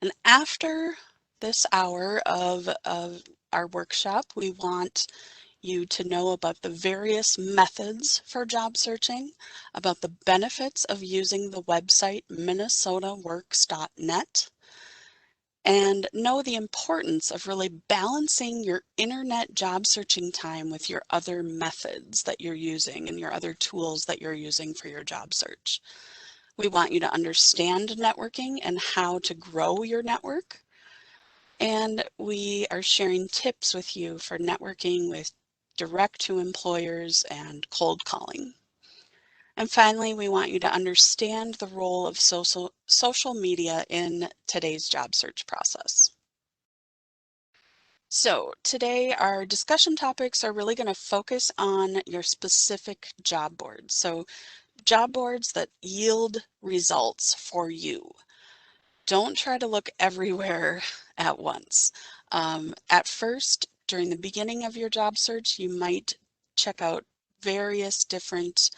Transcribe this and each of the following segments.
And after this hour of our workshop, we want you to know about the various methods for job searching, about the benefits of using the website Minnesotaworks.net, and know the importance of really balancing your internet job searching time with your other methods that you're using and your other tools that you're using for your job search. We want you to understand networking and how to grow your network. And we are sharing tips with you for networking with direct to employers and cold calling. And finally, we want you to understand the role of social media in today's job search process. So today our discussion topics are really going to focus on your specific job boards. So job boards that yield results for you. Don't try to look everywhere at once. At first, during the beginning of your job search, you might check out various different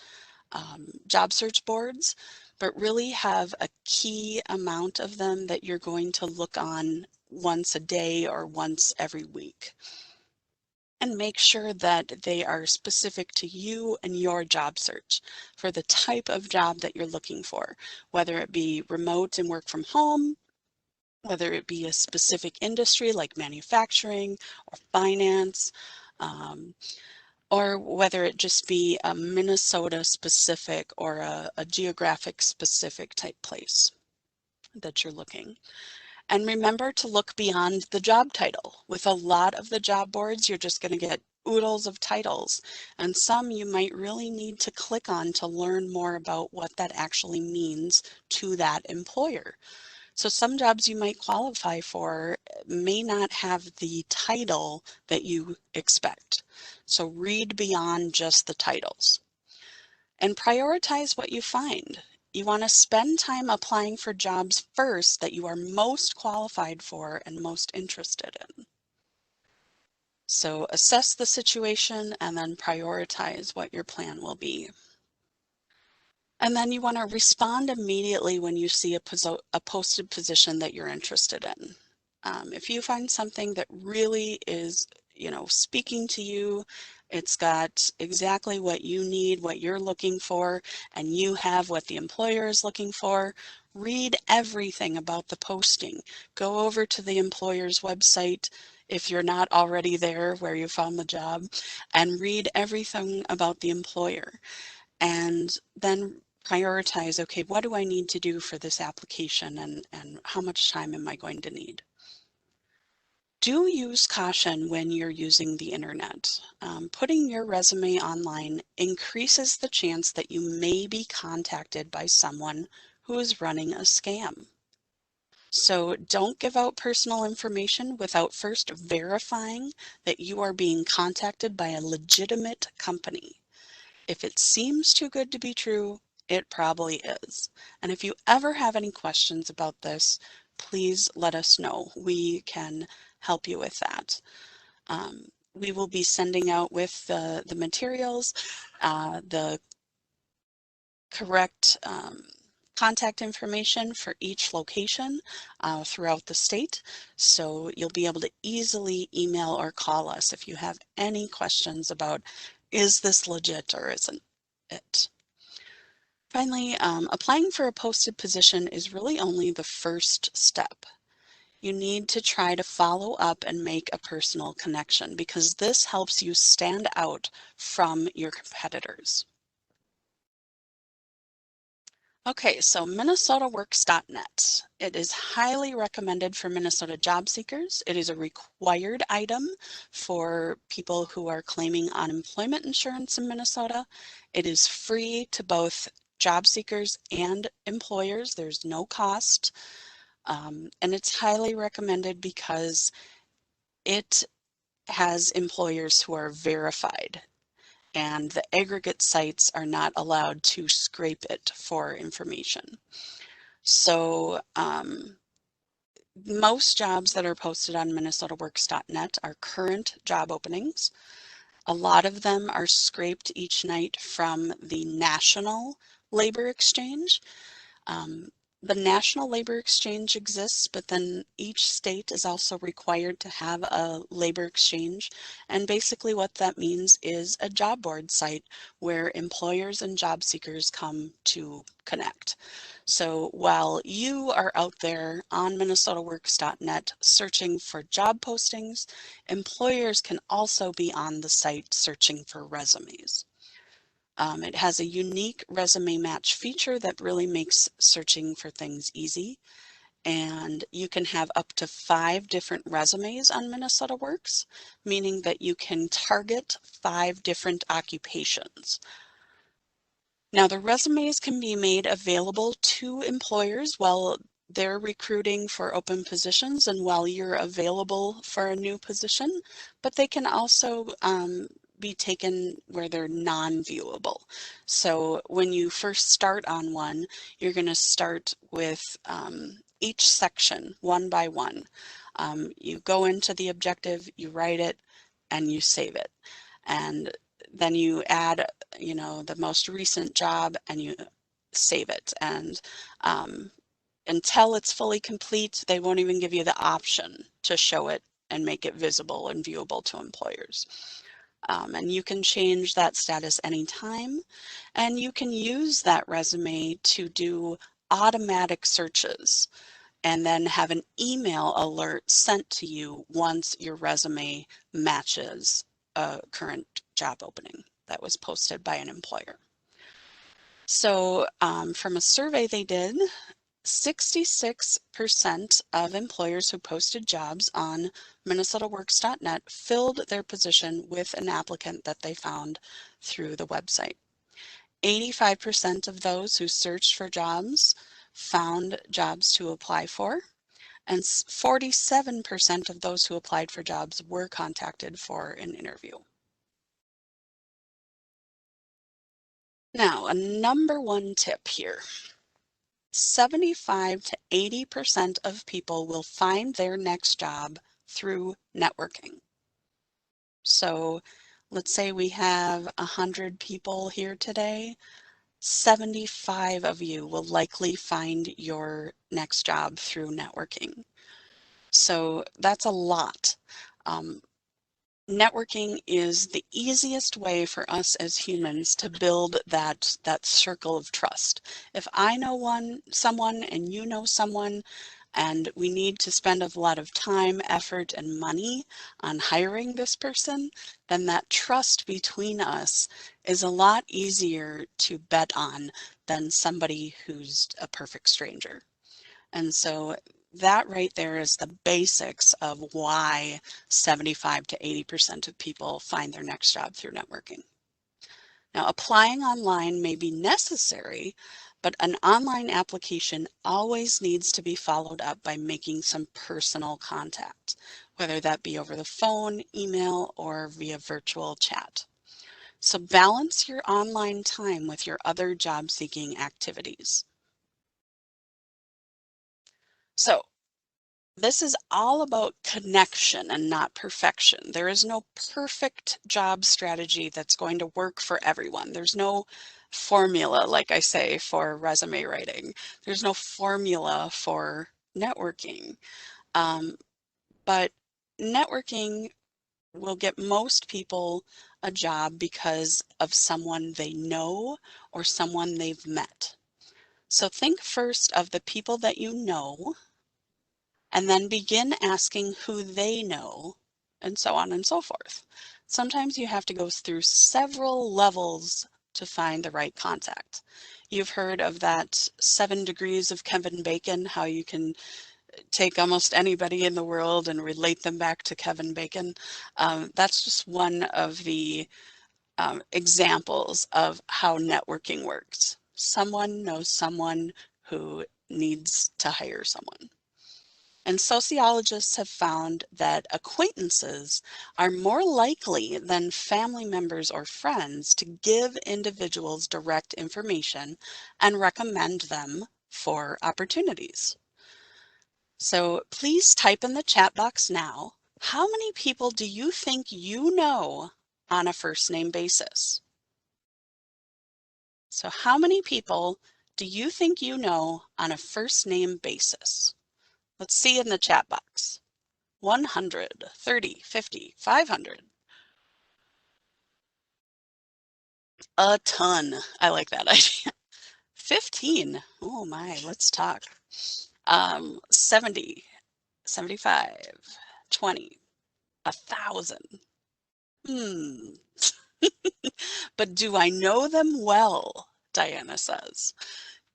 job search boards, but really have a key amount of them that you're going to look on once a day or once every week. And make sure that they are specific to you and your job search for the type of job that you're looking for, whether it be remote and work from home, whether it be a specific industry like manufacturing or finance, or whether it just be a Minnesota specific or a geographic specific type place that you're looking. And remember to look beyond the job title. With a lot of the job boards, you're just going to get oodles of titles, and some you might really need to click on to learn more about what that actually means to that employer. So some jobs you might qualify for may not have the title that you expect. So read beyond just the titles and prioritize what you find. You want to spend time applying for jobs first that you are most qualified for and most interested in. So assess the situation and then prioritize what your plan will be. And then you want to respond immediately when you see a posted position that you're interested in. If you find something that really is, speaking to you, it's got exactly what you need, what you're looking for, and you have what the employer is looking for, read everything about the posting. Go over to the employer's website if you're not already there where you found the job, and read everything about the employer. And then prioritize, okay, what do I need to do for this application and how much time am I going to need? Do use caution when you're using the internet. Putting your resume online increases the chance that you may be contacted by someone who is running a scam. So don't give out personal information without first verifying that you are being contacted by a legitimate company. If it seems too good to be true, it probably is. And if you ever have any questions about this, please let us know. We can help you with that. We will be sending out with the materials, the correct contact information for each location throughout the state. So you'll be able to easily email or call us if you have any questions about, is this legit or isn't it? Finally, applying for a posted position is really only the first step. You need to try to follow up and make a personal connection because this helps you stand out from your competitors. Okay, so Minnesotaworks.net. It is highly recommended for Minnesota job seekers. It is a required item for people who are claiming unemployment insurance in Minnesota. It is free to both job seekers and employers. There's no cost. And it's highly recommended because it has employers who are verified, and the aggregate sites are not allowed to scrape it for information. So most jobs that are posted on minnesotaworks.net are current job openings. A lot of them are scraped each night from the National Labor Exchange. The National Labor Exchange exists, but then each state is also required to have a labor exchange. And basically what that means is a job board site where employers and job seekers come to connect. So while you are out there on Minnesotaworks.net searching for job postings, employers can also be on the site searching for resumes. It has a unique resume match feature that really makes searching for things easy. And you can have up to 5 different resumes on Minnesota Works, meaning that you can target 5 different occupations. Now, the resumes can be made available to employers while they're recruiting for open positions and while you're available for a new position, but they can also be taken where they're non-viewable. So when you first start on one, you're going to start with each section one by one. You go into the objective, you write it, and you save it. And then you add, the most recent job and you save it. And until it's fully complete, they won't even give you the option to show it and make it visible and viewable to employers. And you can change that status anytime. And you can use that resume to do automatic searches and then have an email alert sent to you once your resume matches a current job opening that was posted by an employer. So from a survey they did, 66% of employers who posted jobs on Minnesotaworks.net filled their position with an applicant that they found through the website. 85% of those who searched for jobs found jobs to apply for, and 47% of those who applied for jobs were contacted for an interview. Now, a number one tip here. 75 to 80% of people will find their next job through networking. So let's say we have 100 people here today. 75 of you will likely find your next job through networking. So that's a lot. Networking is the easiest way for us as humans to build that circle of trust. If I know someone and you know someone, and we need to spend a lot of time, effort, and money on hiring this person, then that trust between us is a lot easier to bet on than somebody who's a perfect stranger. And so that right there is the basics of why 75 to 80% of people find their next job through networking. Now, applying online may be necessary, but an online application always needs to be followed up by making some personal contact, whether that be over the phone, email, or via virtual chat. So balance your online time with your other job-seeking activities. So this is all about connection and not perfection. There is no perfect job strategy that's going to work for everyone. There's no formula, like I say, for resume writing. There's no formula for networking. But networking will get most people a job because of someone they know or someone they've met. So think first of the people that you know, and then begin asking who they know, and so on and so forth. Sometimes you have to go through several levels to find the right contact. You've heard of that 7 degrees of Kevin Bacon, how you can take almost anybody in the world and relate them back to Kevin Bacon. That's just one of the examples of how networking works. Someone knows someone who needs to hire someone. And sociologists have found that acquaintances are more likely than family members or friends to give individuals direct information and recommend them for opportunities. So please type in the chat box now, how many people do you think you know on a first name basis? So how many people do you think you know on a first name basis? Let's see in the chat box. 100, 30, 50, 500. A ton. I like that idea. 15. Oh my, let's talk. 70, 75, 20, 1,000. Hmm. But do I know them well? Diana says.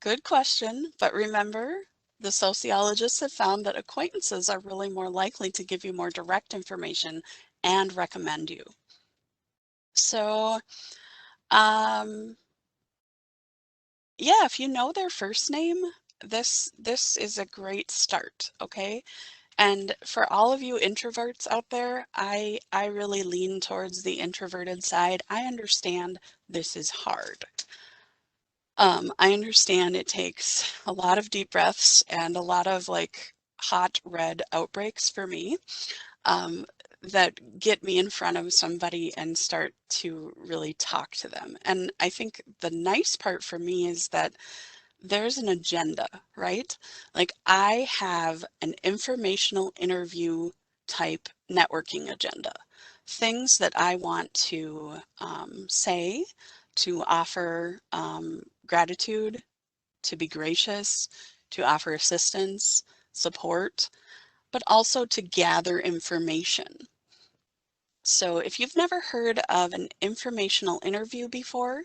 Good question, but remember, the sociologists have found that acquaintances are really more likely to give you more direct information and recommend you. So, um, yeah, if you know their first name, this is a great start, okay? And for all of you introverts out there, I really lean towards the introverted side. I understand this is hard. I understand it takes a lot of deep breaths and a lot of like hot red outbreaks for me that get me in front of somebody and start to really talk to them. And I think the nice part for me is that there's an agenda, right? Like I have an informational interview type networking agenda. Things that I want to say, to offer gratitude, to be gracious, to offer assistance, support, but also to gather information. So if you've never heard of an informational interview before,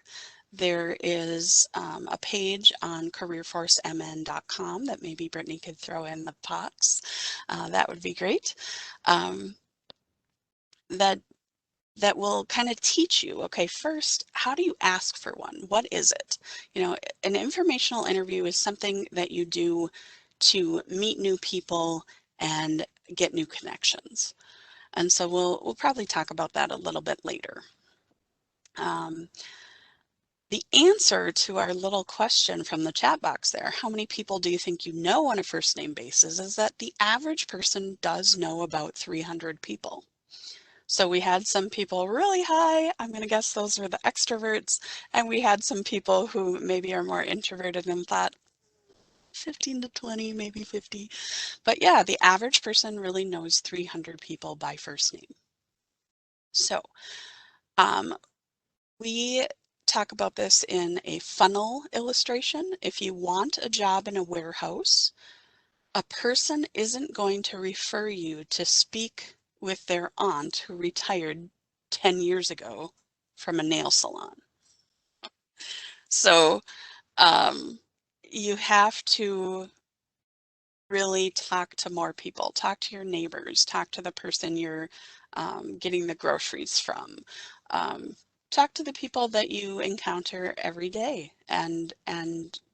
there is a page on careerforcemn.com that maybe Brittany could throw in the box. That would be great. Um, that that will kind of teach you, okay, first, how do you ask for one? What is it? You know, an informational interview is something that you do to meet new people and get new connections. And so we'll probably talk about that a little bit later. Um, the answer to our little question from the chat box there, how many people do you think you know on a first name basis, is that the average person does know about 300 people. So we had some people really high, I'm going to guess those were the extroverts, and we had some people who maybe are more introverted and thought 15 to 20, maybe 50. But yeah, the average person really knows 300 people by first name. So we talk about this in a funnel illustration. If you want a job in a warehouse, a person isn't going to refer you to speak with their aunt who retired 10 years ago from a nail salon. So you have to really talk to more people, talk to your neighbors, talk to the person you're getting the groceries from. Talk to the people that you encounter every day and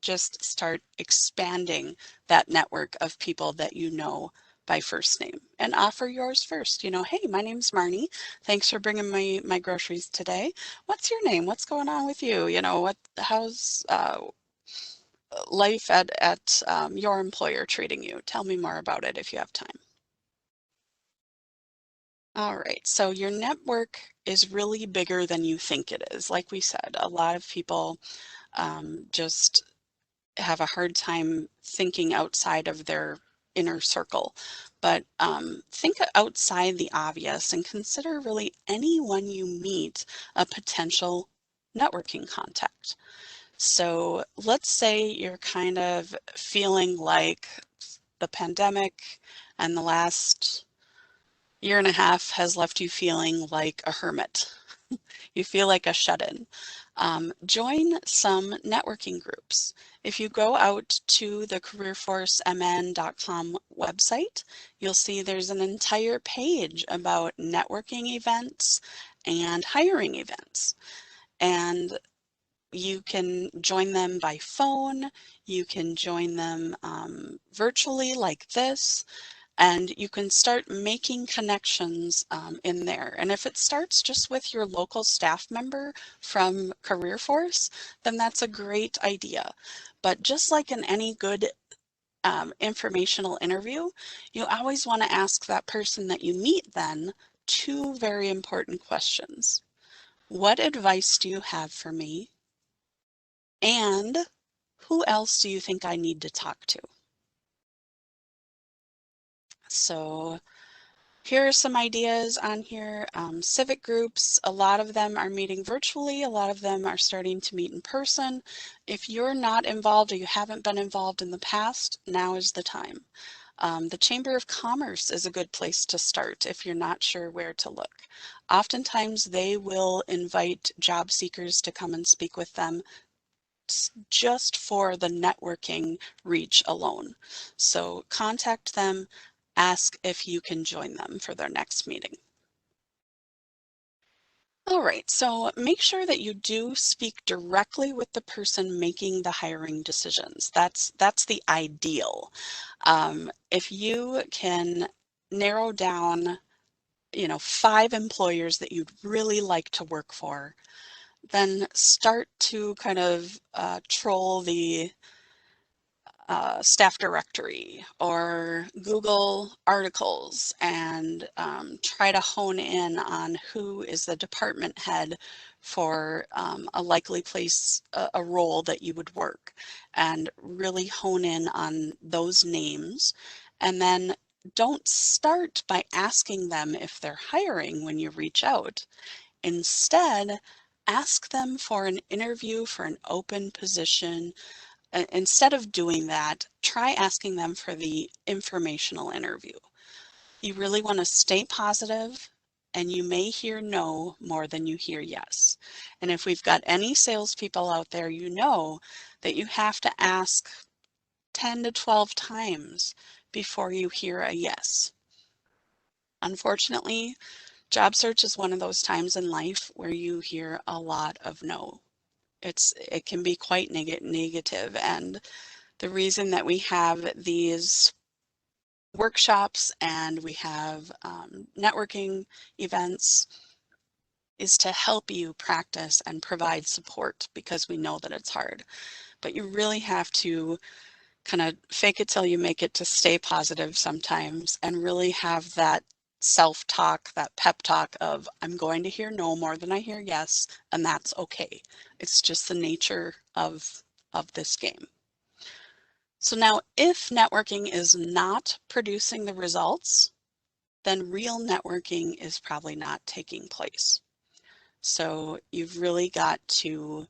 just start expanding that network of people that you know by first name and offer yours first. You know, hey, my name's Marnie. Thanks for bringing my groceries today. What's your name? What's going on with you? You know, how's life at your employer treating you? Tell me more about it if you have time. All right, so your network is really bigger than you think it is. Like we said, a lot of people just have a hard time thinking outside of their inner circle. But think outside the obvious and consider really anyone you meet a potential networking contact. So let's say you're kind of feeling like the pandemic and the last year and a half has left you feeling like a hermit. You feel like a shut-in. Join some networking groups. If you go out to the careerforcemn.com website, you'll see there's an entire page about networking events and hiring events. And you can join them by phone, you can join them virtually like this, and you can start making connections in there. And if it starts just with your local staff member from CareerForce, then that's a great idea. But just like in any good informational interview, you always want to ask that person that you meet then two very important questions. What advice do you have for me? And Who else do you think I need to talk to? So here are some ideas on here. Civic groups, a lot of them are meeting virtually, a lot of them are starting to meet in person. If you're not involved or you haven't been involved in the past, now is the time. The Chamber of Commerce is a good place to start if you're not sure where to look. Oftentimes they will invite job seekers to come and speak with them just for the networking reach alone. So contact them, ask if you can join them for their next meeting. All right, so make sure that you do speak directly with the person making the hiring decisions. That's the ideal. If you can narrow down, 5 employers that you'd really like to work for, then start to kind of troll the staff directory or Google articles and try to hone in on who is the department head for a likely place, a role that you would work, and really hone in on those names. And then don't start by asking them if they're hiring when you reach out. Instead, ask them for an interview for an open position. Instead of doing that, try asking them for the informational interview. You really want to stay positive, and you may hear no more than you hear yes. And if we've got any salespeople out there, you know that you have to ask 10 to 12 times before you hear a yes. Unfortunately, job search is one of those times in life where you hear a lot of no. It can be quite negative, and the reason that we have these workshops and we have networking events is to help you practice and provide support, because we know that it's hard. But you really have to kind of fake it till you make it to stay positive sometimes, and really have that self-talk, that pep talk of, I'm going to hear no more than I hear yes, and that's okay. It's just the nature of this game. So now, if networking is not producing the results, then real networking is probably not taking place. So you've really got to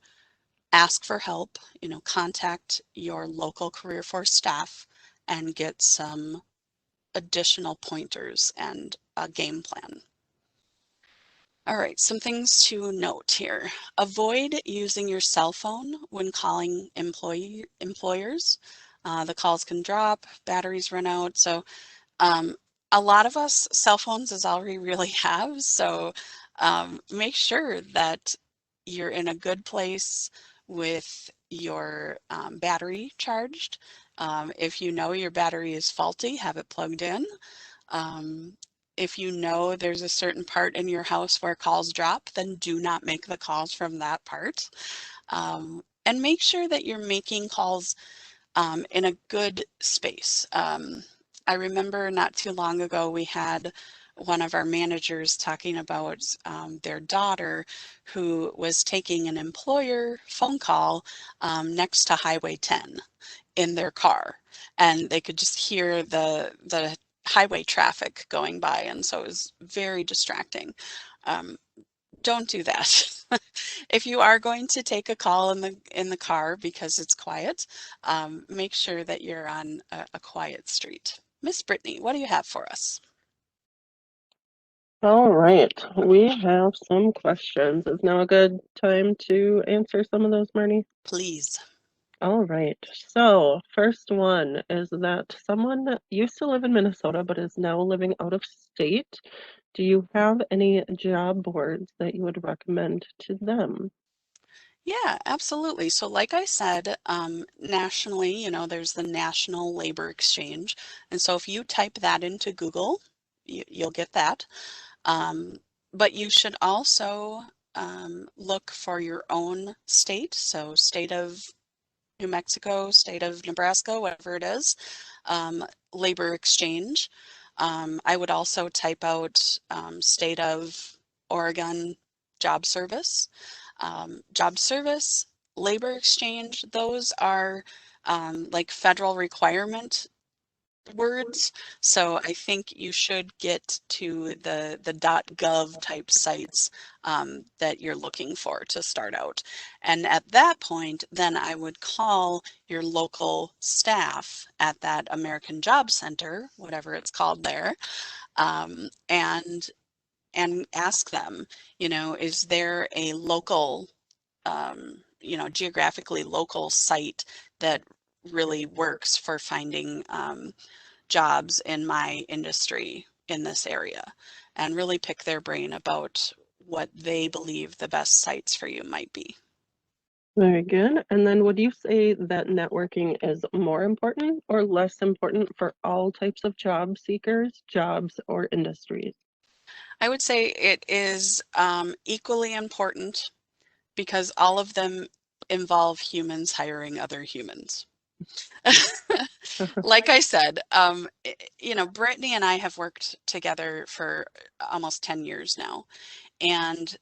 ask for help, contact your local career force staff and get some additional pointers and a game plan. All right, some things to note here. Avoid using your cell phone when calling employers. The calls can drop, batteries run out. So a lot of us, cell phones is all we really have. So make sure that you're in a good place with your battery charged. If you know your battery is faulty, have it plugged in. If you know there's a certain part in your house where calls drop, then do not make the calls from that part. And make sure that you're making calls in a good space. I remember not too long ago, we had one of our managers talking about their daughter who was taking an employer phone call next to Highway 10 in their car, and they could just hear the highway traffic going by, and so it was very distracting. Don't do that. If you are going to take a call in the car because it's quiet, make sure that you're on a quiet street. Miss Brittany, what do you have for us? All right, we have some questions. Is now a good time to answer some of those, Marnie? Please. All right, so first one is that someone used to live in Minnesota but is now living out of state. Do you have any job boards that you would recommend to them? Yeah, absolutely. So like I said, nationally, there's the National Labor Exchange. And so if you type that into Google, you'll get that. But you should also look for your own state. So state of New Mexico, state of Nebraska, whatever it is, labor exchange. I would also type out state of Oregon job service. Job service labor exchange, those are like federal requirement words. So I think you should get to the .gov type sites that you're looking for to start out. And at that point, then I would call your local staff at that American Job Center, whatever it's called there, um, and and ask them, is there a local, geographically local site that really works for finding jobs in my industry in this area, and really pick their brain about what they believe the best sites for you might be. Very good. And then would you say that networking is more important or less important for all types of job seekers, jobs, or industries? I would say it is equally important because all of them involve humans hiring other humans. Like I said, Brittany and I have worked together for almost 10 years now, and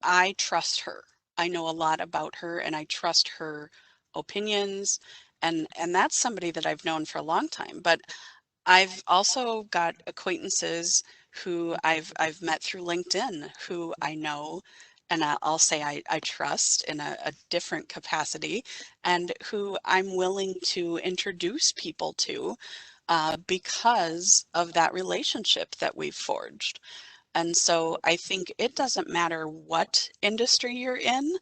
I trust her. I know a lot about her and I trust her opinions, and that's somebody that I've known for a long time. But I've also got acquaintances who I've met through LinkedIn who I know, and I'll say I trust in a different capacity, and who I'm willing to introduce people to because of that relationship that we've forged. And so I think it doesn't matter what industry you're in,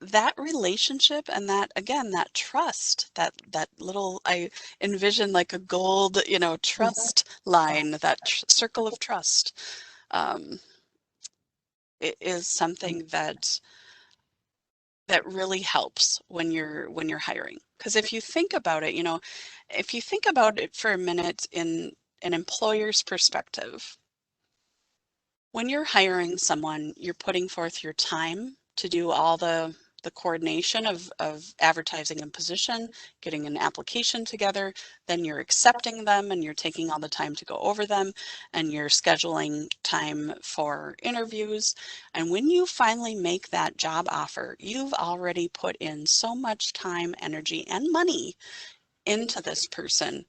that relationship and that, again, that trust, that little, I envision like a gold, trust line, that circle of trust, um, it is something that really helps when you're hiring. Because if you think about it, if you think about it for a minute in an employer's perspective, when you're hiring someone, you're putting forth your time to do all the coordination of advertising a position, getting an application together, then you're accepting them and you're taking all the time to go over them, and you're scheduling time for interviews. And when you finally make that job offer, you've already put in so much time, energy, and money into this person.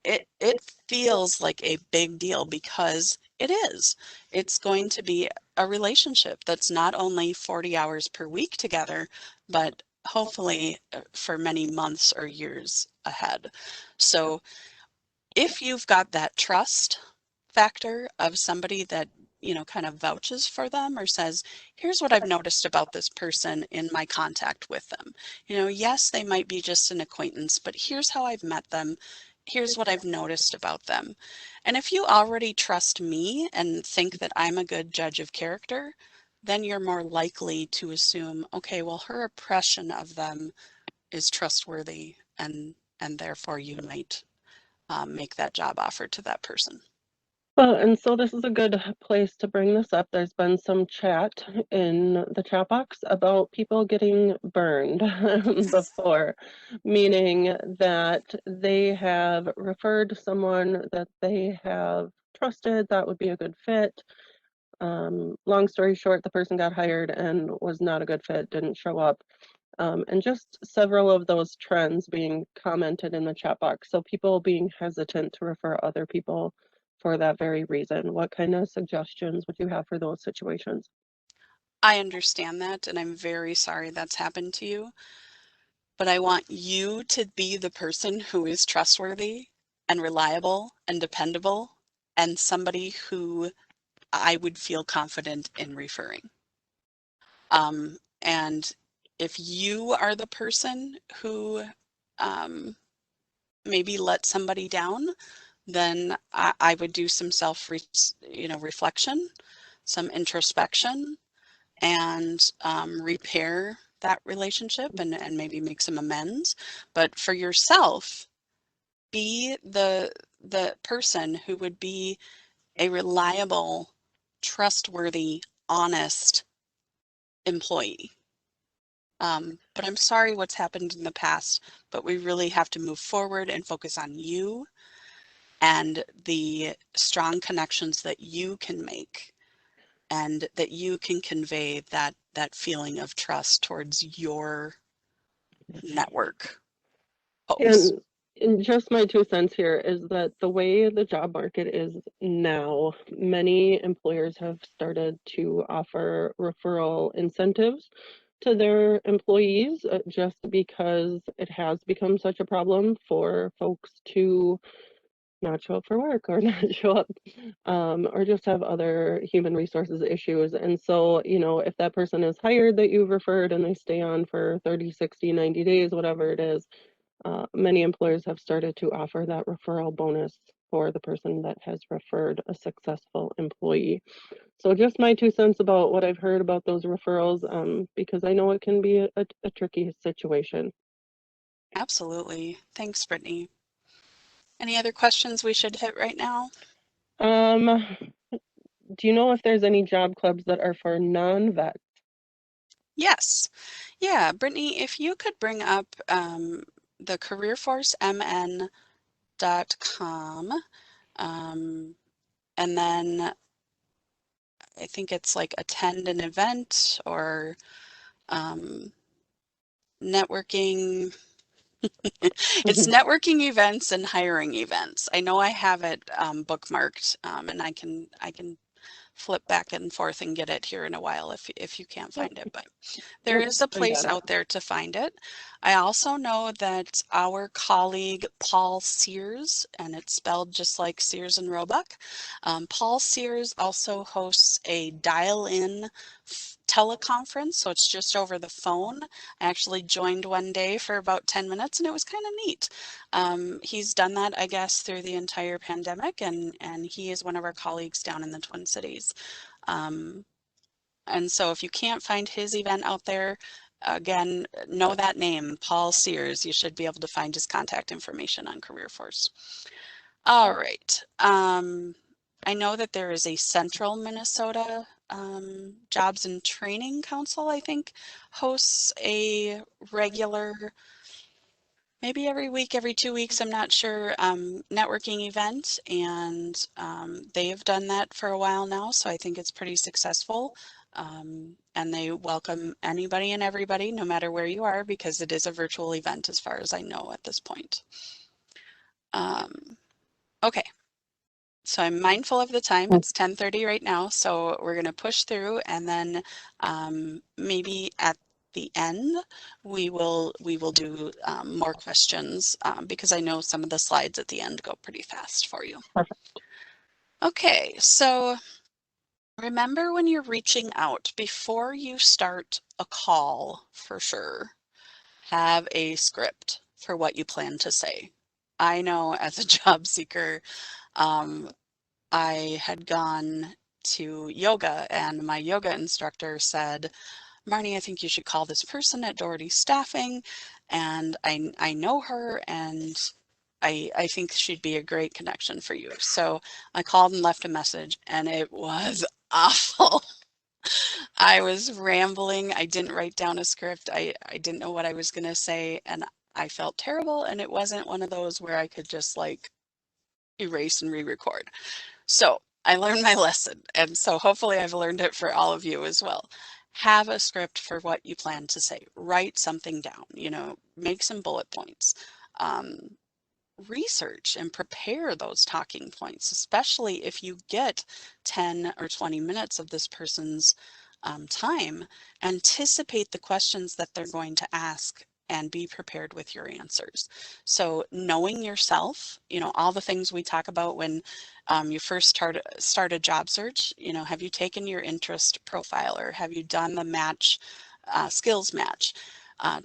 It feels like a big deal because it is. It's going to be a relationship that's not only 40 hours per week together, but hopefully for many months or years ahead. So if you've got that trust factor of somebody that, kind of vouches for them or says, here's what I've noticed about this person in my contact with them. Yes, they might be just an acquaintance, but here's how I've met them. Here's what I've noticed about them. And if you already trust me and think that I'm a good judge of character, then you're more likely to assume, okay, well, her impression of them is trustworthy, and therefore you might make that job offer to that person. Well, and so this is a good place to bring this up. There's been some chat in the chat box about people getting burned before, meaning that they have referred someone that they have trusted that would be a good fit. Long story short, the person got hired and was not a good fit, didn't show up. And just several of those trends being commented in the chat box. So people being hesitant to refer other people for that very reason. What kind of suggestions would you have for those situations? I understand that, and I'm very sorry that's happened to you, but I want you to be the person who is trustworthy and reliable and dependable, and somebody who I would feel confident in referring. And if you are the person who um, maybe let somebody down, then I would do some reflection, some introspection, and repair that relationship, and maybe make some amends. But for yourself, be the person who would be a reliable, trustworthy, honest employee. But I'm sorry what's happened in the past, but we really have to move forward and focus on you and the strong connections that you can make, and that you can convey that that feeling of trust towards your network folks. And, and just my 2 cents here is that the way the job market is now, many employers have started to offer referral incentives to their employees just because it has become such a problem for folks to not show up for work or not show up or just have other human resources issues. And so, if that person is hired that you've referred and they stay on for 30, 60, 90 days, whatever it is, many employers have started to offer that referral bonus for the person that has referred a successful employee. So just my 2 cents about what I've heard about those referrals, because I know it can be a tricky situation. Absolutely. Thanks, Brittany. Any other questions we should hit right now? Um, do you know if there's any job clubs that are for non-vets? Yes. Yeah, Brittany, if you could bring up the careerforcemn.com, and then I think it's like attend an event or um, networking. It's networking events and hiring events. I know I have it bookmarked, and I can flip back and forth and get it here in a while if you can't Yep, find it, but there yep, is a I place got it. out there to find it. I also know that our colleague Paul Sears, and it's spelled just like Sears and Roebuck, Paul Sears also hosts a dial-in teleconference, so it's just over the phone. I actually joined one day for about 10 minutes and it was kind of neat. He's done that, I guess, through the entire pandemic, and he is one of our colleagues down in the Twin Cities. Um, and so if you can't find his event out there, again, know that name, Paul Sears. You should be able to find his contact information on CareerForce. All right. I know that there is a Central Minnesota Jobs and Training Council, I think, hosts a regular, maybe every week, every 2 weeks, I'm not sure, networking event. And they have done that for a while now, so I think it's pretty successful. And they welcome anybody and everybody, no matter where you are, because it is a virtual event as far as I know at this point. Okay, so I'm mindful of the time. It's 10:30 right now, so we're going to push through, and then maybe at the end we will do more questions because I know some of the slides at the end go pretty fast for you. Perfect. Okay, so remember when you're reaching out, before you start a call, for sure, have a script for what you plan to say. I know as a job seeker, um, I had gone to yoga and my yoga instructor said, Marnie, I think you should call this person at Doherty Staffing, and I know her, and I think she'd be a great connection for you. So I called and left a message, and it was awful. I was rambling. I didn't write down a script. I didn't know what I was going to say, and I felt terrible, and it wasn't one of those where I could just like erase and re-record. So I learned my lesson, and so hopefully I've learned it for all of you as well. Have a script for what you plan to say. Write something down, make some bullet points. Um, Research and prepare those talking points, especially if you get 10 or 20 minutes of this person's time. Anticipate the questions that they're going to ask and be prepared with your answers. So knowing yourself, all the things we talk about when you first start a job search, have you taken your interest profile or have you done the match, skills match?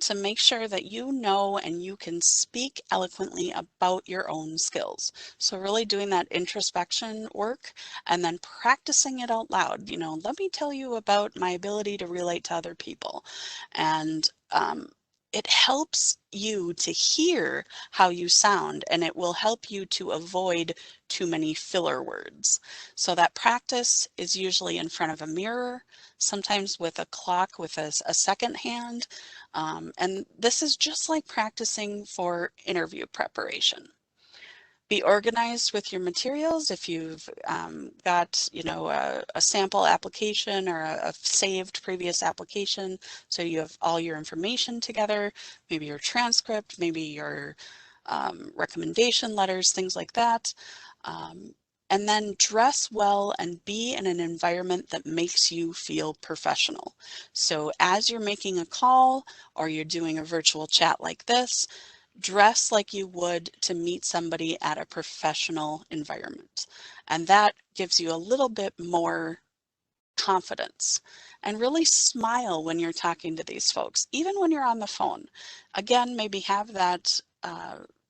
To make sure that you know and you can speak eloquently about your own skills. So really doing that introspection work and then practicing it out loud. Let me tell you about my ability to relate to other people. And it helps you to hear how you sound, and it will help you to avoid too many filler words. So that practice is usually in front of a mirror, sometimes with a clock with a second hand. And this is just like practicing for interview preparation. Be organized with your materials. If you've got, a sample application or a saved previous application, so you have all your information together, maybe your transcript, maybe your recommendation letters, things like that. And then dress well and be in an environment that makes you feel professional. So as you're making a call or you're doing a virtual chat like this, dress like you would to meet somebody at a professional environment. And that gives you a little bit more confidence. And really smile when you're talking to these folks, even when you're on the phone. Again, maybe have that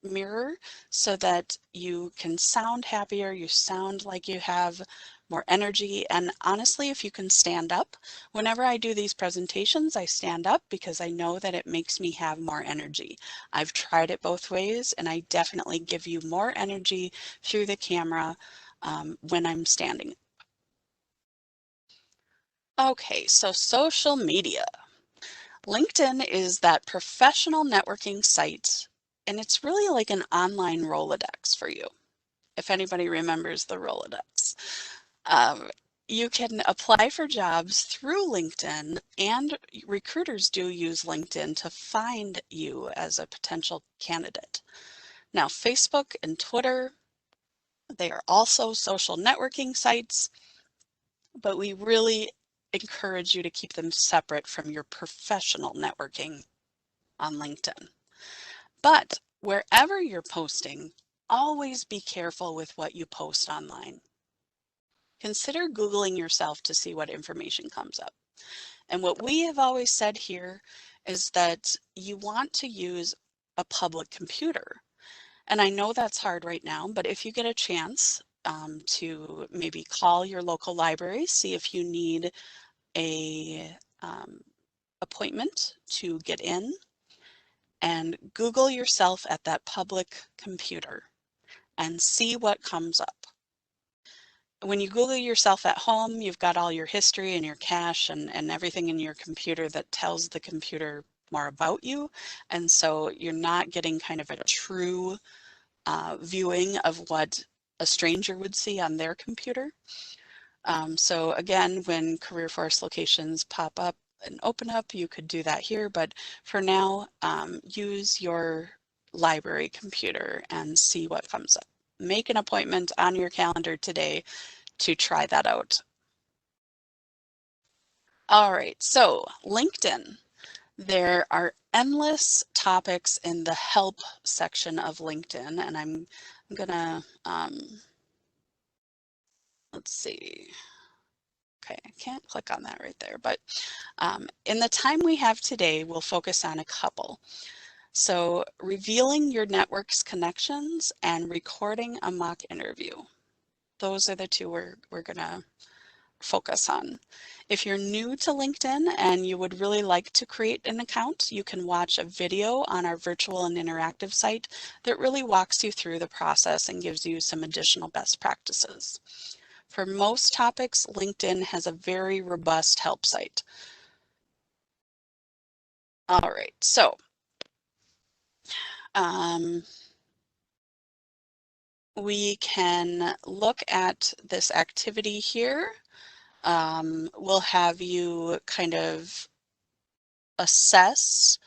mirror so that you can sound happier, you sound like you have more energy. And honestly, if you can stand up, whenever I do these presentations, I stand up because I know that it makes me have more energy. I've tried it both ways, and I definitely give you more energy through the camera when I'm standing. Okay, so social media. LinkedIn is that professional networking site, and it's really like an online Rolodex for you, if anybody remembers the Rolodex. Um, you can apply for jobs through LinkedIn, and recruiters do use LinkedIn to find you as a potential candidate. Now, Facebook and Twitter, they are also social networking sites, but we really encourage you to keep them separate from your professional networking on LinkedIn. But wherever you're posting, always be careful with what you post online. Consider Googling yourself to see what information comes up. And what we have always said here is that you want to use a public computer. And I know that's hard right now, but if you get a chance to maybe call your local library, see if you need a appointment to get in, and Google yourself at that public computer and see what comes up. When you Google yourself at home, you've got all your history and your cache and everything in your computer that tells the computer more about you. And so you're not getting kind of a true viewing of what a stranger would see on their computer. So again, when career force locations pop up and open up, you could do that here. But for now, use your library computer and see what comes up. Make an appointment on your calendar today to try that out. All right, so LinkedIn. There are endless topics in the help section of LinkedIn, and I'm gonna, let's see. Okay, I can't click on that right there, but in the time we have today, we'll focus on a couple. So revealing your network's connections and recording a mock interview. Those are the two we're gonna focus on. If you're new to LinkedIn and you would really like to create an account, you can watch a video on our virtual and interactive site that really walks you through the process and gives you some additional best practices. For most topics, LinkedIn has a very robust help site. All right, so we can look at this activity here. We'll have you kind of assess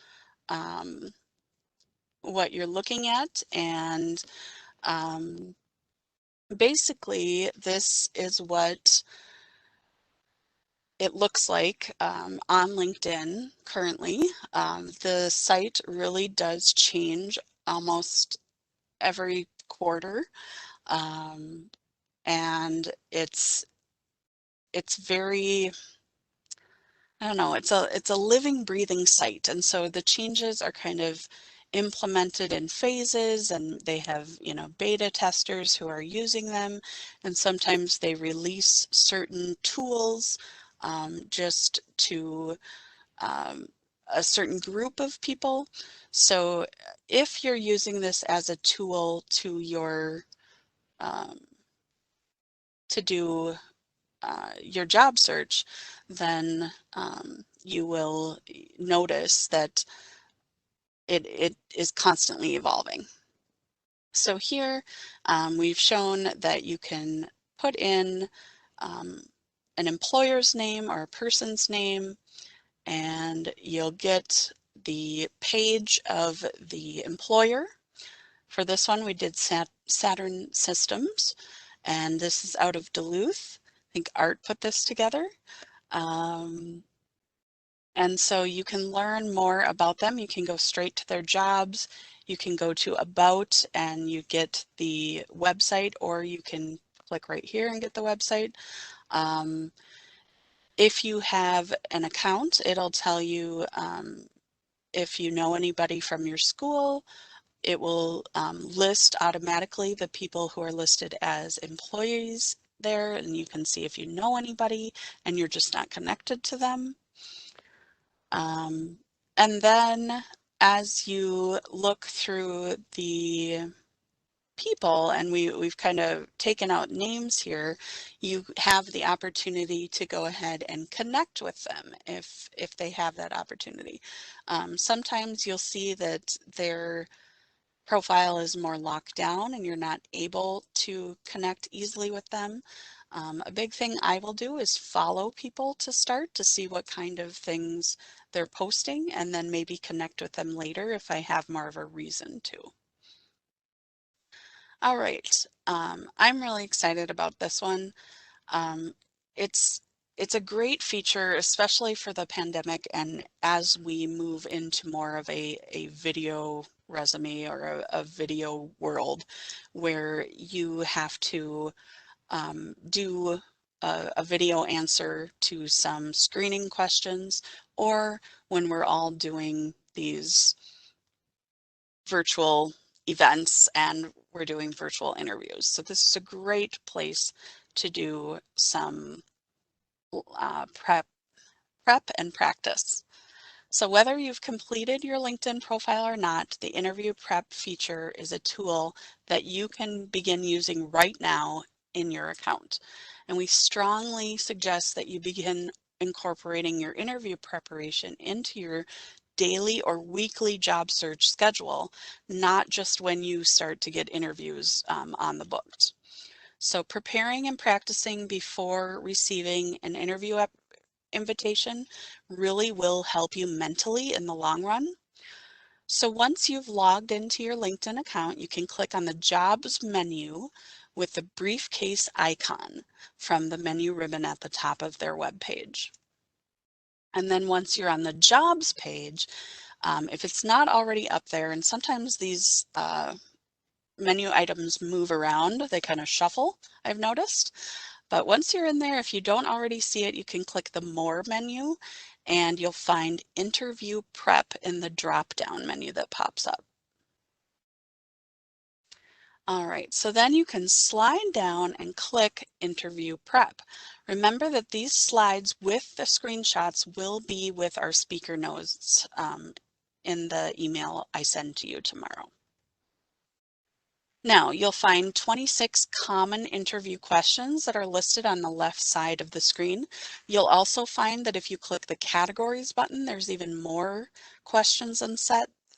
what you're looking at, and basically this is what it looks like on LinkedIn currently. The site really does change almost every quarter, and it's very, I don't know, it's a living, breathing site, and so the changes are kind of implemented in phases, and they have, beta testers who are using them, and sometimes they release certain tools just to a certain group of people. So if you're using this as a tool to your to do your job search, then you will notice that it is constantly evolving. So here we've shown that you can put in an employer's name or a person's name, and you'll get the page of the employer. For this one, we did Saturn Systems, and this is out of Duluth. I think Art put this together. And so you can learn more about them. You can go straight to their jobs. You can go to About and you get the website, or you can click right here and get the website. If you have an account, it'll tell you if you know anybody from your school. It will list automatically the people who are listed as employees there, and you can see if you know anybody and you're just not connected to them. And then as you look through the people, and we've kind of taken out names here, you have the opportunity to go ahead and connect with them if they have that opportunity. Sometimes you'll see that their profile is more locked down and you're not able to connect easily with them. A big thing I will do is follow people to start to see what kind of things they're posting, and then maybe connect with them later if I have more of a reason to. All right, I'm really excited about this one. Um, it's it's a great feature, especially for the pandemic, and as we move into more of a video resume or a video world where you have to do a video answer to some screening questions, or when we're all doing these virtual events and we're doing virtual interviews. So this is a great place to do some prep and practice. So whether you've completed your LinkedIn profile or not, the interview prep feature is a tool that you can begin using right now in your account. And we strongly suggest that you begin incorporating your interview preparation into your daily or weekly job search schedule, not just when you start to get interviews on the books. So preparing and practicing before receiving an interview invitation really will help you mentally in the long run. So once you've logged into your LinkedIn account, you can click on the Jobs menu with the briefcase icon from the menu ribbon at the top of their web page. And then once you're on the Jobs page, if it's not already up there, and sometimes these menu items move around, they kind of shuffle, I've noticed. But once you're in there, if you don't already see it, you can click the More menu and you'll find Interview Prep in the drop-down menu that pops up. All right, so then you can slide down and click Interview Prep. Remember that these slides with the screenshots will be with our speaker notes in the email I send to you tomorrow. Now, you'll find 26 common interview questions that are listed on the left side of the screen. You'll also find that if you click the categories button, there's even more questions and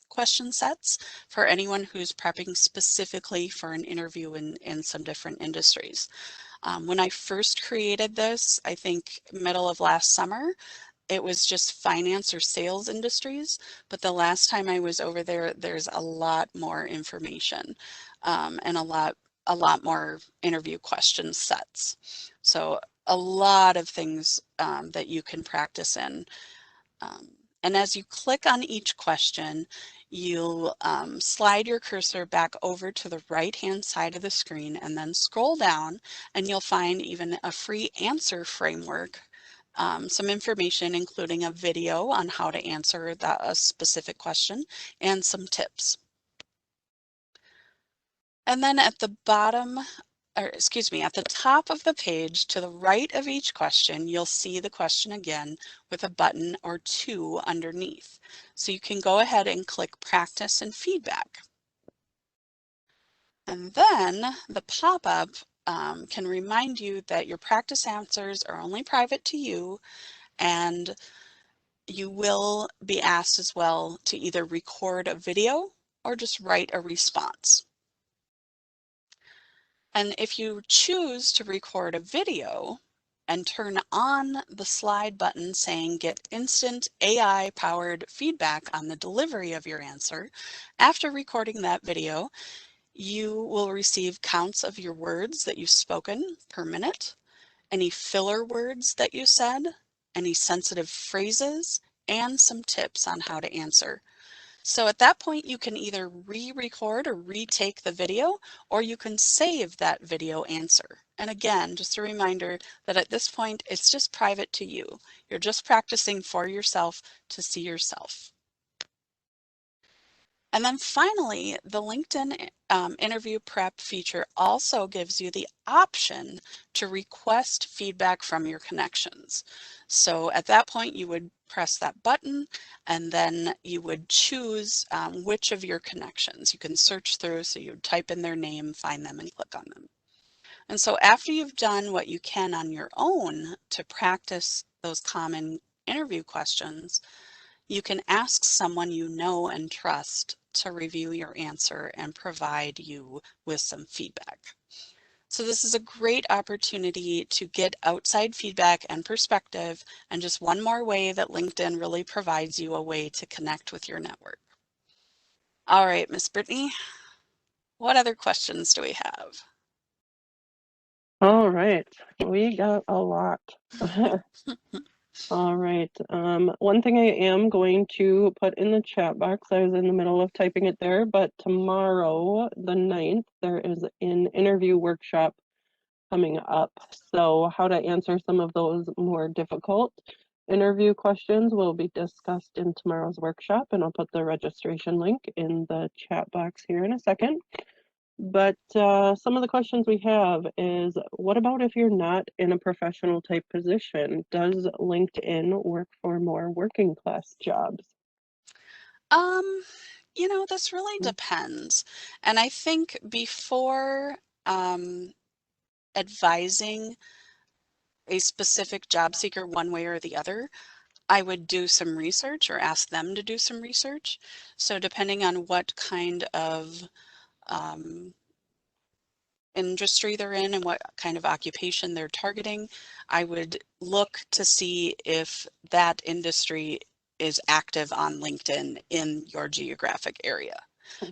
question sets for anyone who's prepping specifically for an interview in some different industries. When I first created this, I think middle of last summer, it was just finance or sales industries, but the last time I was over there, there's a lot more information and a lot more interview question sets. So a lot of things that you can practice in. And as you click on each question, you'll slide your cursor back over to the right-hand side of the screen and then scroll down, and you'll find even a free answer framework, some information including a video on how to answer a specific question and some tips. And then at the bottom, or excuse me, at the top of the page to the right of each question, you'll see the question again with a button or two underneath. So you can go ahead and click Practice and Feedback. And then the pop-up can remind you that your practice answers are only private to you, and you will be asked as well to either record a video or just write a response. And if you choose to record a video and turn on the slide button saying get instant AI powered feedback on the delivery of your answer, after recording that video, you will receive counts of your words that you've spoken per minute, any filler words that you said, any sensitive phrases, and some tips on how to answer. So at that point, you can either re-record or retake the video, or you can save that video answer. And again, just a reminder that at this point, it's just private to you. You're just practicing for yourself to see yourself. And then finally, the LinkedIn interview prep feature also gives you the option to request feedback from your connections. So at that point, you would press that button and then you would choose which of your connections. You can search through, so you would type in their name, find them, and click on them. And so after you've done what you can on your own to practice those common interview questions, you can ask someone you know and trust to review your answer and provide you with some feedback. So this is a great opportunity to get outside feedback and perspective, and just one more way that LinkedIn really provides you a way to connect with your network. All right, Miss Brittany, what other questions do we have? All right, we got a lot. All right. One thing I am going to put in the chat box, I was in the middle of typing it there, but tomorrow, the 9th, there is an interview workshop coming up. So how to answer some of those more difficult interview questions will be discussed in tomorrow's workshop, and I'll put the registration link in the chat box here in a second. But some of the questions we have is, what about if you're not in a professional type position? Does LinkedIn work for more working class jobs? This really depends. And I think before advising a specific job seeker one way or the other, I would do some research or ask them to do some research. So depending on what kind of um, industry they're in and what kind of occupation they're targeting, I would look to see if that industry is active on LinkedIn in your geographic area.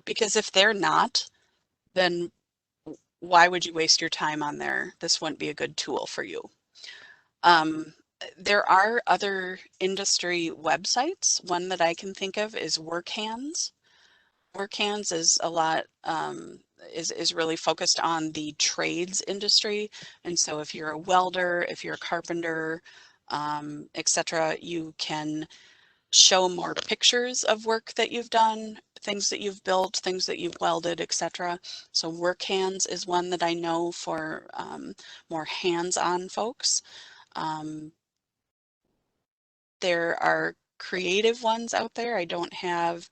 Because if they're not, then why would you waste your time on there? This wouldn't be a good tool for you. Um, there are other industry websites. One that I can think of is WorkHands. WorkHands is a lot, is really focused on the trades industry. And so if you're a welder, if you're a carpenter, etc., you can show more pictures of work that you've done, things that you've built, things that you've welded, etc. So WorkHands is one that I know for more hands-on folks. Um, there are creative ones out there. I don't have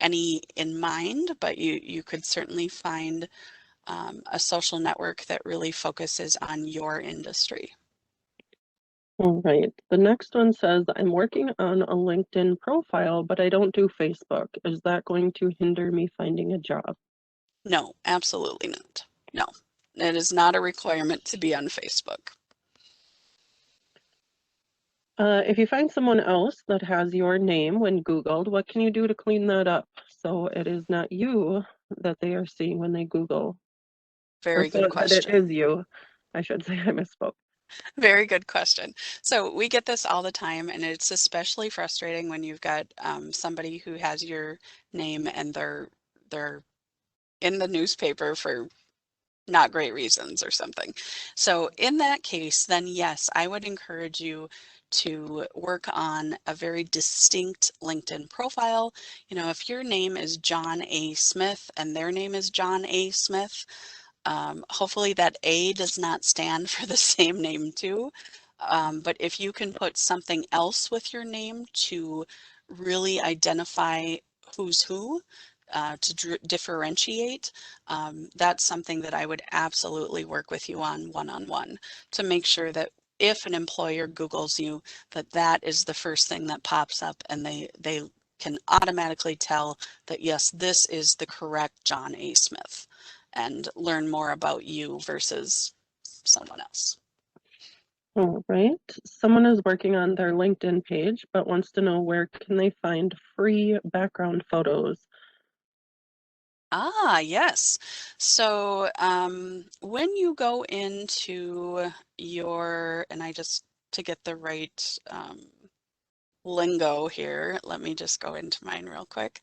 any in mind, but you could certainly find a social network that really focuses on your industry. All right. The next one says, I'm working on a LinkedIn profile, but I don't do Facebook. Is that going to hinder me finding a job? No, absolutely not. No, it is not a requirement to be on Facebook. If you find someone else that has your name when Googled, what can you do to clean that up so it is not you that they are seeing when they Google? Or Very good so that it question. is you. I should say I misspoke. Very good question. So we get this all the time, and it's especially frustrating when you've got somebody who has your name and they're in the newspaper for not great reasons or something. So in that case, then yes, I would encourage you to work on a very distinct LinkedIn profile. If your name is John A. Smith and their name is John A. Smith, hopefully that A does not stand for the same name too. But if you can put something else with your name to really identify who's who, to differentiate, that's something that I would absolutely work with you on one-on-one to make sure that if an employer Googles you, that is the first thing that pops up and they can automatically tell that yes, this is the correct John A. Smith. and learn more about you versus someone else. All right. Someone is working on their LinkedIn page, but wants to know where can they find free background photos. Ah, yes. So when you go into your, and I just, to get the right lingo here, let me just go into mine real quick.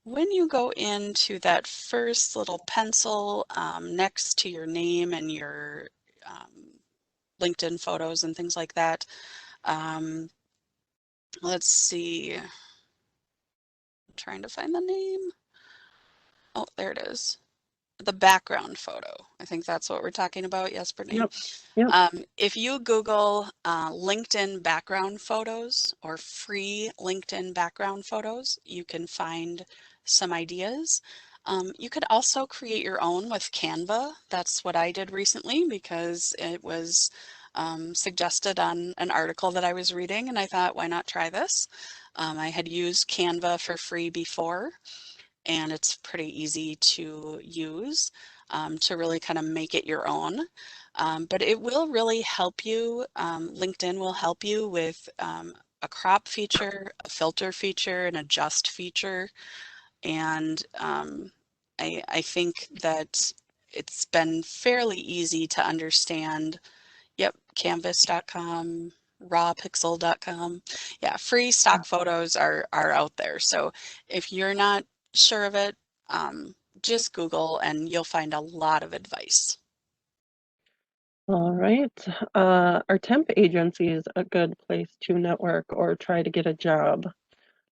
When you go into that first little pencil next to your name and your LinkedIn photos and things like that, let's see, I'm trying to find the name. Oh, there it is. The background photo. I think that's what we're talking about. Yes, Brittany. Yep. Yep. If you Google LinkedIn background photos or free LinkedIn background photos, you can find some ideas. You could also create your own with Canva. That's what I did recently because it was suggested on an article that I was reading, and I thought, why not try this? I had used Canva for free before, and it's pretty easy to use to really kind of make it your own. But it will really help you. LinkedIn will help you with a crop feature, a filter feature, an adjust feature. And I think that it's been fairly easy to understand. Yep, canvas.com, rawpixel.com. Yeah, free stock photos are out there. So if you're not sure of it, just Google and you'll find a lot of advice. All right. Are temp agencies a good place to network or try to get a job?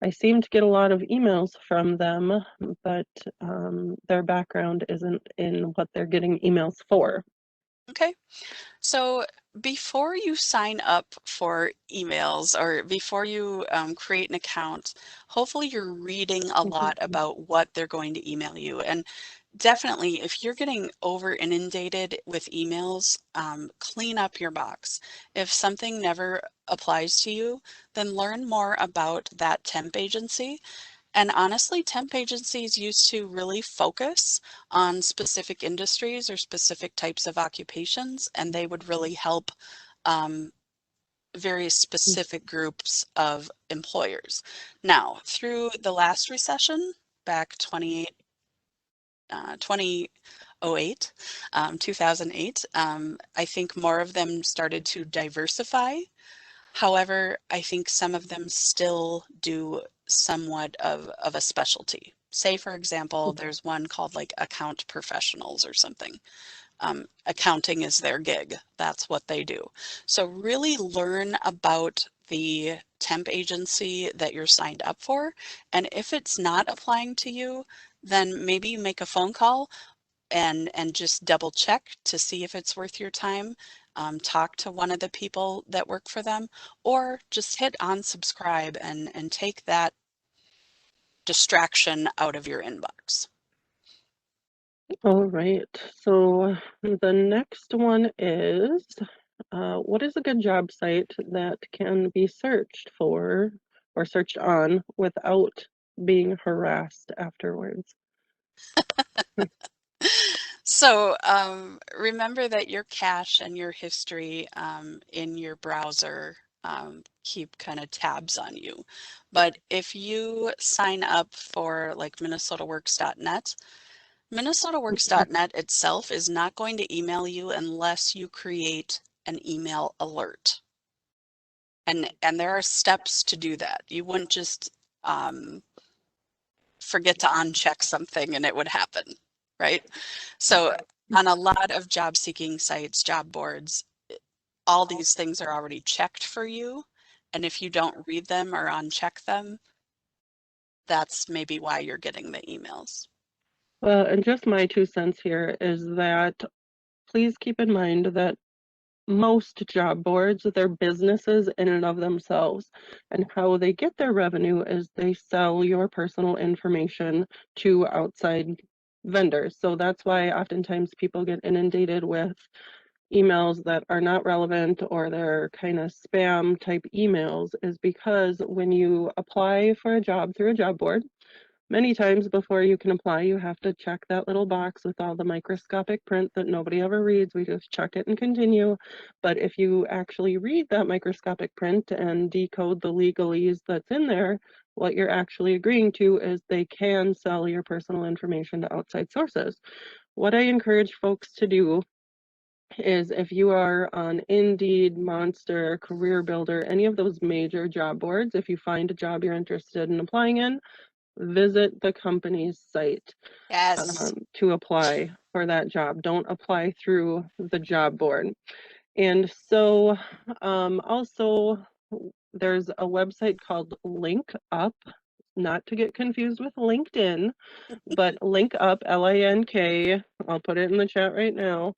I seem to get a lot of emails from them, but their background isn't in what they're getting emails for. Okay. So before you sign up for emails or before you create an account, hopefully you're reading a lot about what they're going to email you. And definitely, if you're getting over inundated with emails, clean up your box. If something never applies to you, then learn more about that temp agency. And honestly, temp agencies used to really focus on specific industries or specific types of occupations, and they would really help um, various specific groups of employers. Now, through the last recession, back 2008, 2008, I think more of them started to diversify. However, I think some of them still do somewhat of a specialty. Say, for example, there's one called like account professionals or something. Accounting is their gig. That's what they do. So really learn about the temp agency that you're signed up for. And if it's not applying to you, then maybe you make a phone call and just double check to see if it's worth your time. Talk to one of the people that work for them, or just hit unsubscribe and take that distraction out of your inbox. All right. So the next one is, what is a good job site that can be searched for or searched on without being harassed afterwards? So remember that your cache and your history in your browser keep kind of tabs on you. But if you sign up for like Minnesotaworks.net, Minnesotaworks.net itself is not going to email you unless you create an email alert. And there are steps to do that. You wouldn't just forget to uncheck something and it would happen, right? So on a lot of job seeking sites, job boards, all these things are already checked for you. And if you don't read them or uncheck them, that's maybe why you're getting the emails. Well, and just my 2 cents here is that please keep in mind that most job boards, they're businesses in and of themselves. And how they get their revenue is they sell your personal information to outside vendors. So that's why oftentimes people get inundated with emails that are not relevant or they're kind of spam type emails, is because when you apply for a job through a job board, Many times before you can apply, you have to check that little box with all the microscopic print that nobody ever reads. We just check it and continue. But if you actually read that microscopic print and decode the legalese that's in there, what you're actually agreeing to is they can sell your personal information to outside sources. What I encourage folks to do is if you are on Indeed, Monster, Career Builder, any of those major job boards, if you find a job you're interested in applying in, visit the company's site Yes. to apply for that job. Don't apply through the job board. And so also there's a website called Link Up, not to get confused with LinkedIn, but Link Up, Link. I'll put it in the chat right now.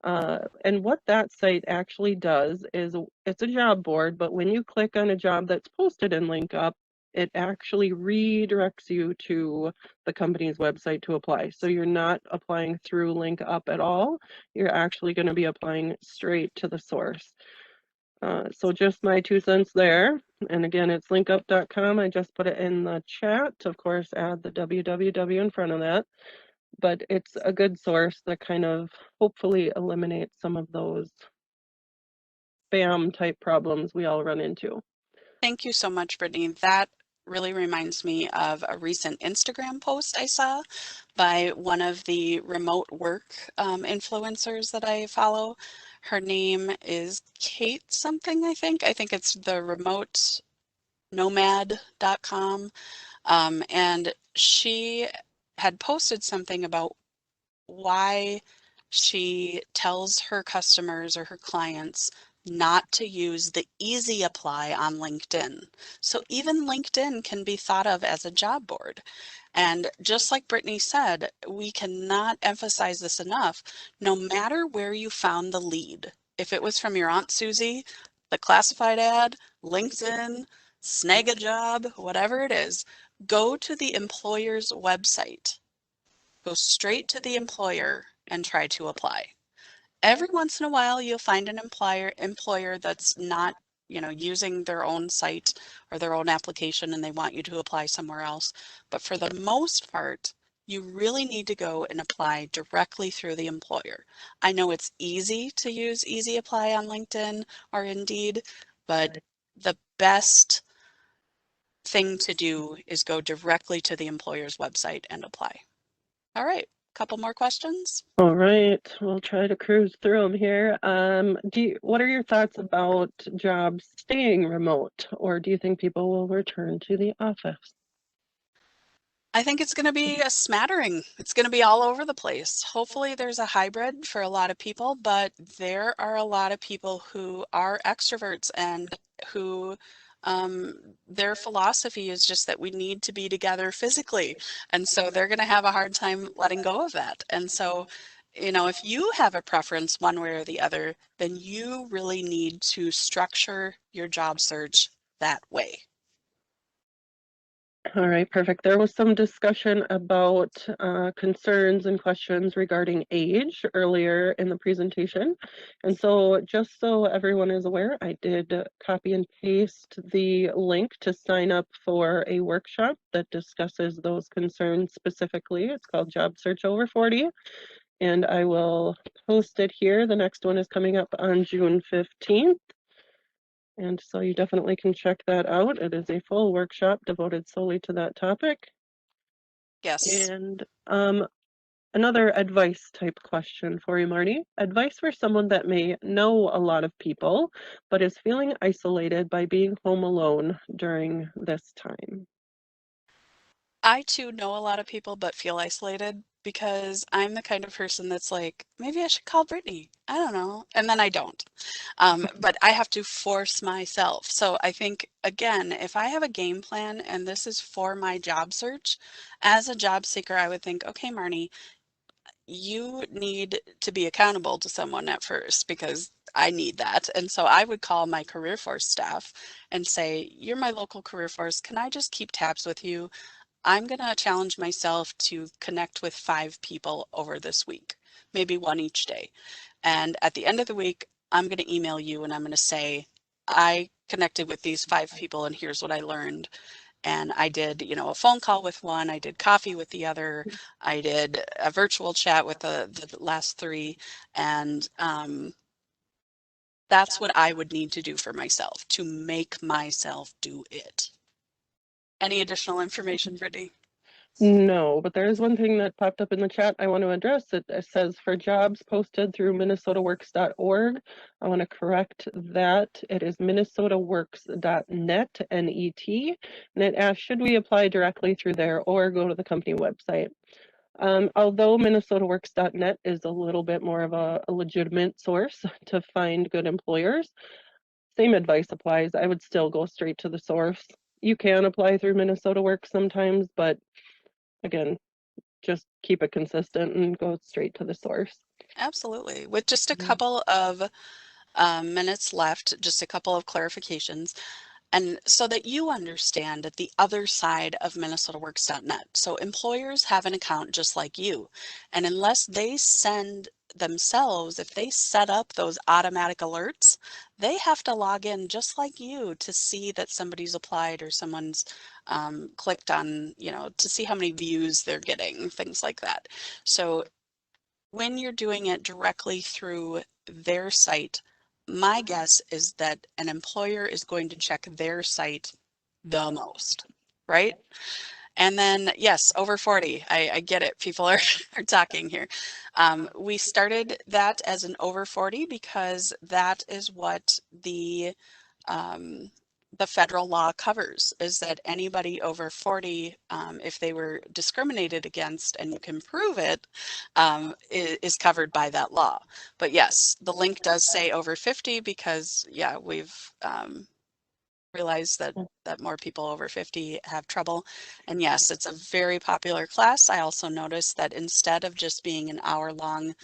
And what that site actually does is it's a job board, but when you click on a job that's posted in Link Up, it actually redirects you to the company's website to apply. So you're not applying through Link Up at all. You're actually going to be applying straight to the source. So just my 2 cents there. And again, it's linkup.com. I just put it in the chat. Of course, add the www in front of that. But it's a good source that kind of hopefully eliminates some of those spam type problems we all run into. Thank you so much, Brittany. That really reminds me of a recent Instagram post I saw by one of the remote work influencers that I follow. Her name is Kate something, I think. I think it's the remotenomad.com. And she had posted something about why she tells her customers or her clients not to use the easy apply on LinkedIn. So even LinkedIn can be thought of as a job board. And just like Brittany said, we cannot emphasize this enough. No matter where you found the lead, if it was from your Aunt Susie, the classified ad, LinkedIn, snag a job, whatever it is, go to the employer's website. Go straight to the employer and try to apply. Every once in a while, you'll find an employer that's not, using their own site or their own application and they want you to apply somewhere else. But for the most part, you really need to go and apply directly through the employer. I know it's easy to use Easy Apply on LinkedIn or Indeed, but the best thing to do is go directly to the employer's website and apply. All right, couple more questions. All right, we'll try to cruise through them here. What are your thoughts about jobs staying remote, or do you think people will return to the office? I think it's going to be a smattering. It's going to be all over the place. Hopefully, there's a hybrid for a lot of people, but there are a lot of people who are extroverts and who their philosophy is just that we need to be together physically. And so they're going to have a hard time letting go of that. And so, if you have a preference one way or the other, then you really need to structure your job search that way. All right, perfect. There was some discussion about concerns and questions regarding age earlier in the presentation. And so just so everyone is aware, I did copy and paste the link to sign up for a workshop that discusses those concerns specifically. It's called Job Search Over 40. And I will post it here. The next one is coming up on June 15th. And so you definitely can check that out. It is a full workshop devoted solely to that topic. Yes. And another advice type question for you, Marnie. Advice for someone that may know a lot of people, but is feeling isolated by being home alone during this time. I too know a lot of people but feel isolated because I'm the kind of person that's like, maybe I should call Brittany. I don't know. And then I don't. But I have to force myself. So I think, again, if I have a game plan and this is for my job search, as a job seeker, I would think, okay, Marnie, you need to be accountable to someone at first because I need that. And so I would call my career force staff and say, you're my local career force. Can I just keep tabs with you? I'm going to challenge myself to connect with 5 people over this week, maybe one each day. And at the end of the week, I'm going to email you and I'm going to say, I connected with these 5 people and here's what I learned. And I did, you know, a phone call with one, I did coffee with the other, I did a virtual chat with the last three, and that's what I would need to do for myself to make myself do it. Any additional information, Brittany? No, but there is one thing that popped up in the chat I want to address. It says for jobs posted through minnesotaworks.org. I want to correct that. It is minnesotaworks.net, N-E-T, and it asks, should we apply directly through there or go to the company website? Although minnesotaworks.net is a little bit more of a legitimate source to find good employers, same advice applies. I would still go straight to the source. You can apply through Minnesota Works sometimes, but again, just keep it consistent and go straight to the source. Absolutely. With just a couple of minutes left, just a couple of clarifications. And so that you understand that the other side of minnesotaworks.net. So employers have an account just like you. And unless they send themselves, if they set up those automatic alerts, they have to log in just like you to see that somebody's applied or someone's clicked on, you know, to see how many views they're getting, things like that. So when you're doing it directly through their site, my guess is that an employer is going to check their site the most, right? And then, yes, over 40. I get it. People are talking here. We started that as an over 40 because that is what um, the federal law covers, is that anybody over 40, if they were discriminated against and you can prove it, is covered by that law. But yes, the link does say over 50 because, yeah, we've realized that more people over 50 have trouble. And yes, it's a very popular class. I also noticed that instead of just being an hour-long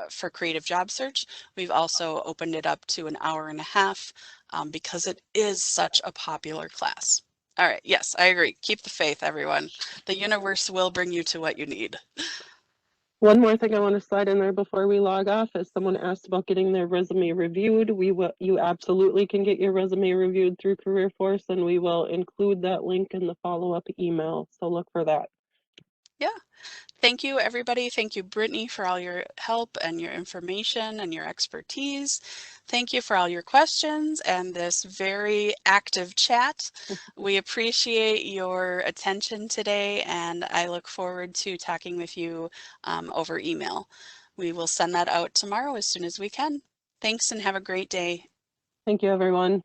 for creative job search, we've also opened it up to an hour and a half because it is such a popular class. All right, yes, I agree. Keep the faith, everyone. The universe will bring you to what you need. One more thing I want to slide in there before we log off is someone asked about getting their resume reviewed. You absolutely can get your resume reviewed through CareerForce, and we will include that link in the follow-up email. So look for that. Yeah. Thank you, everybody. Thank you, Brittany, for all your help and your information and your expertise. Thank you for all your questions and this very active chat. We appreciate your attention today, and I look forward to talking with you over email. We will send that out tomorrow as soon as we can. Thanks and have a great day. Thank you, everyone.